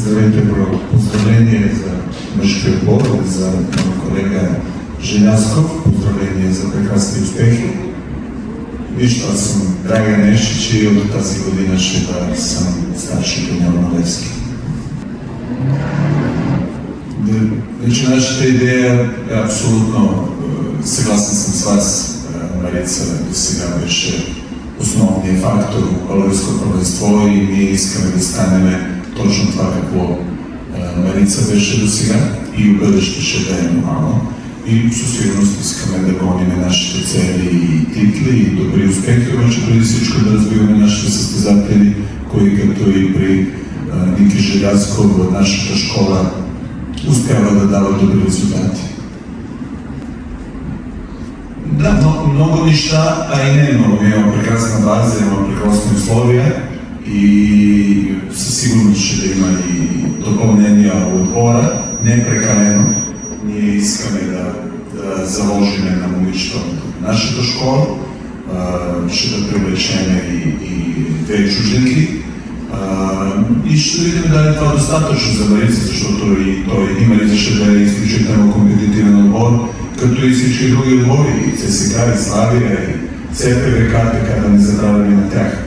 Здравейте, бро! Поздравление за мъжкия отбор, за колега Желязков. Поздравление за прекрасни успехи. Виж, аз съм Драга Нешич и от тази година ще съм старши треньор на Левски. Нашата идея е абсолютно съгласен съм с вас. Марица до сега беше основният фактор в българско първенство и ние искаме да станем точно това, какво Марица беше до сега и в бъдеще ще да е нормално. И със сигурност искаме да гоним нашите цели и титли и добри успехи, обаче преди всичко да развиваме нашите състезатели, кои като и при Ники Желязков в нашата школа успява да дава добри резултати. Да, много неща, а и не много. Има прекрасна база, има прекрасни условия и със сигурност ще да има и допълнения от отбора. Не е прекалено. Ние искаме да заложим на момичето в нашата школа. Ще да привлечем и две чужденки. И ще видим дали това достатъчно за Марица, защото и той и Марица ще да е изключително компетитивен отбор, като и всички други отбори, и ЦСКА, и Славия, и ЦПВК, така да не забравяме на тях.